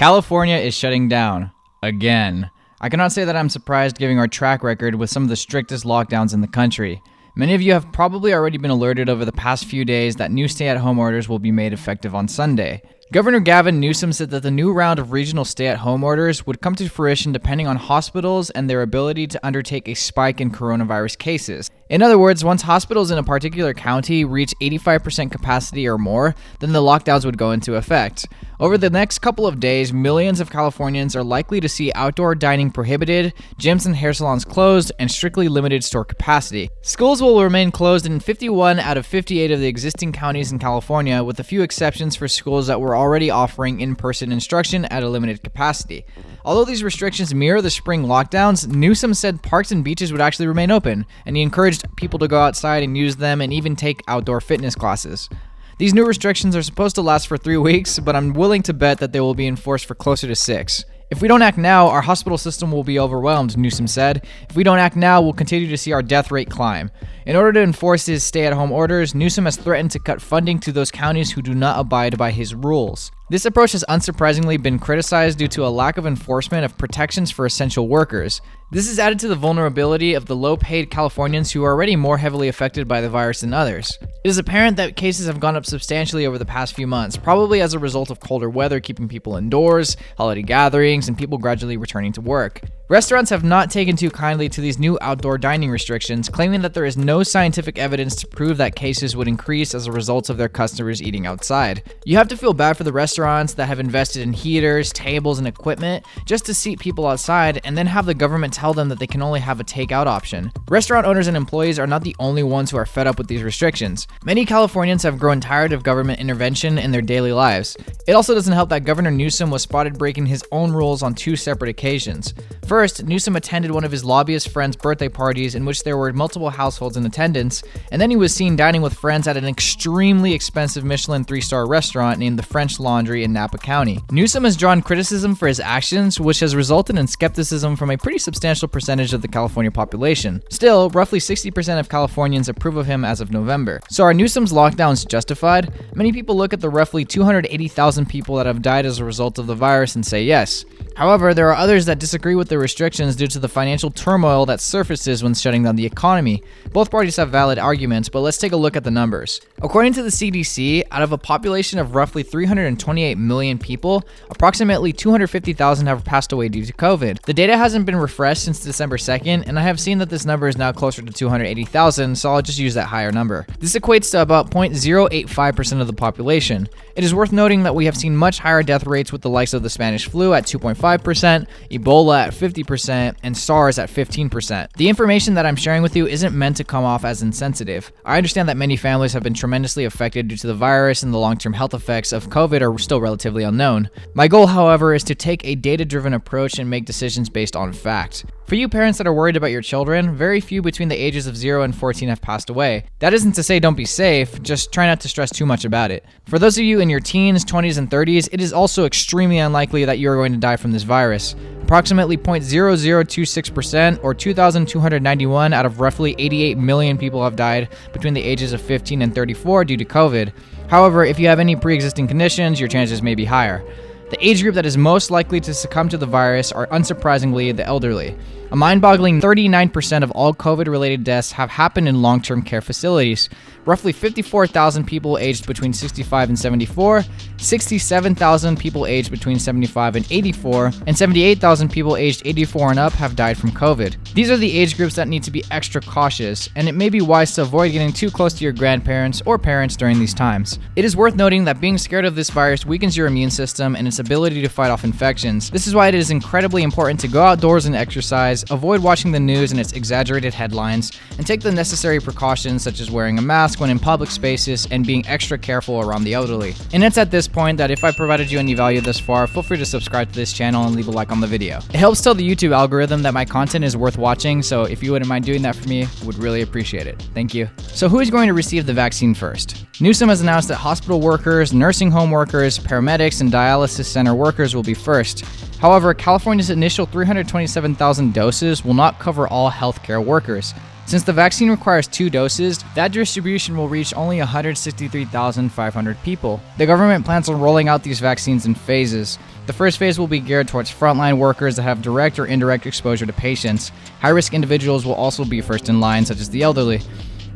California is shutting down. Again. I cannot say that I'm surprised given our track record with some of the strictest lockdowns in the country. Many of you have probably already been alerted over the past few days that new stay-at-home orders will be made effective on Sunday. Governor Gavin Newsom said that the new round of regional stay-at-home orders would come to fruition depending on hospitals and their ability to undertake a spike in coronavirus cases. In other words, once hospitals in a particular county reach 85% capacity or more, then the lockdowns would go into effect. Over the next couple of days, millions of Californians are likely to see outdoor dining prohibited, gyms and hair salons closed, and strictly limited store capacity. Schools will remain closed in 51 out of 58 of the existing counties in California, with a few exceptions for schools that were already offering in-person instruction at a limited capacity. Although these restrictions mirror the spring lockdowns, Newsom said parks and beaches would actually remain open, and he encouraged people to go outside and use them and even take outdoor fitness classes. These new restrictions are supposed to last for 3 weeks, but I'm willing to bet that they will be enforced for closer to 6. If we don't act now, our hospital system will be overwhelmed, Newsom said. If we don't act now, we'll continue to see our death rate climb. In order to enforce his stay-at-home orders, Newsom has threatened to cut funding to those counties who do not abide by his rules. This approach has unsurprisingly been criticized due to a lack of enforcement of protections for essential workers. This is added to the vulnerability of the low-paid Californians who are already more heavily affected by the virus than others. It is apparent that cases have gone up substantially over the past few months, probably as a result of colder weather keeping people indoors, holiday gatherings, and people gradually returning to work. Restaurants have not taken too kindly to these new outdoor dining restrictions, claiming that there is no scientific evidence to prove that cases would increase as a result of their customers eating outside. You have to feel bad for the restaurants that have invested in heaters, tables, and equipment just to seat people outside and then have the government tell them that they can only have a takeout option. Restaurant owners and employees are not the only ones who are fed up with these restrictions. Many Californians have grown tired of government intervention in their daily lives. It also doesn't help that Governor Newsom was spotted breaking his own rules on 2 separate occasions. First, Newsom attended one of his lobbyist friends' birthday parties in which there were multiple households in attendance, and then he was seen dining with friends at an extremely expensive Michelin 3-star restaurant named the French Laundry in Napa County. Newsom has drawn criticism for his actions, which has resulted in skepticism from a pretty substantial percentage of the California population. Still, roughly 60% of Californians approve of him as of November. So are Newsom's lockdowns justified? Many people look at the roughly 280,000 people that have died as a result of the virus and say yes. However, there are others that disagree with the restrictions due to the financial turmoil that surfaces when shutting down the economy. Both parties have valid arguments, but let's take a look at the numbers. According to the CDC, out of a population of roughly 328 million people, approximately 250,000 have passed away due to COVID. The data hasn't been refreshed since December 2nd, and I have seen that this number is now closer to 280,000, so I'll just use that higher number. This equates to about 0.085% of the population. It is worth noting that we have seen much higher death rates with the likes of the Spanish flu at 2.5%, Ebola at 50%, and SARS at 15%. The information that I'm sharing with you isn't meant to come off as insensitive. I understand that many families have been tremendously affected due to the virus, and the long-term health effects of COVID are still relatively unknown. My goal, however, is to take a data-driven approach and make decisions based on fact. For you parents that are worried about your children, very few between the ages of 0 and 14 have passed away. That isn't to say don't be safe, just try not to stress too much about it. For those of you in your teens, 20s, and 30s, it is also extremely unlikely that you are going to die from this virus. Approximately 0.0026% or 2,291 out of roughly 88 million people have died between the ages of 15 and 34 due to COVID. However, if you have any pre-existing conditions, your chances may be higher. The age group that is most likely to succumb to the virus are unsurprisingly the elderly. A mind-boggling 39% of all COVID-related deaths have happened in long-term care facilities. Roughly 54,000 people aged between 65 and 74, 67,000 people aged between 75 and 84, and 78,000 people aged 84 and up have died from COVID. These are the age groups that need to be extra cautious, and it may be wise to avoid getting too close to your grandparents or parents during these times. It is worth noting that being scared of this virus weakens your immune system and its ability to fight off infections. This is why it is incredibly important to go outdoors and exercise, avoid watching the news and its exaggerated headlines, and take the necessary precautions such as wearing a mask when in public spaces and being extra careful around the elderly. And it's at this point that if I provided you any value this far, feel free to subscribe to this channel and leave a like on the video. It helps tell the YouTube algorithm that my content is worth watching, so if you wouldn't mind doing that for me, I would really appreciate it. Thank you. So who is going to receive the vaccine first? Newsom has announced that hospital workers, nursing home workers, paramedics, and dialysis center workers will be first. However, California's initial 327,000 doses will not cover all healthcare workers. Since the vaccine requires 2 doses, that distribution will reach only 163,500 people. The government plans on rolling out these vaccines in phases. The first phase will be geared towards frontline workers that have direct or indirect exposure to patients. High-risk individuals will also be first in line, such as the elderly.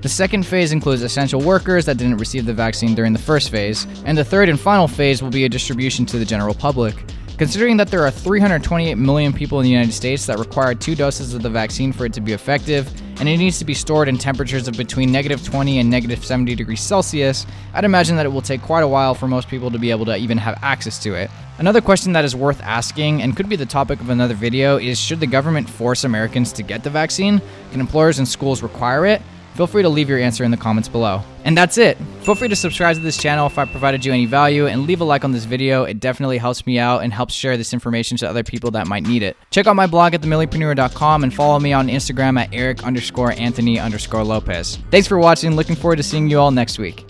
The second phase includes essential workers that didn't receive the vaccine during the first phase, and the third and final phase will be a distribution to the general public. Considering that there are 328 million people in the United States that require 2 doses of the vaccine for it to be effective, and it needs to be stored in temperatures of between -20 and -70 degrees Celsius, I'd imagine that it will take quite a while for most people to be able to even have access to it. Another question that is worth asking, and could be the topic of another video, is should the government force Americans to get the vaccine? Can employers and schools require it? Feel free to leave your answer in the comments below. And that's it. Feel free to subscribe to this channel if I provided you any value, and leave a like on this video. It definitely helps me out and helps share this information to other people that might need it. Check out my blog at themillypreneur.com and follow me on Instagram at Eric_Anthony_Lopez. Thanks for watching. Looking forward to seeing you all next week.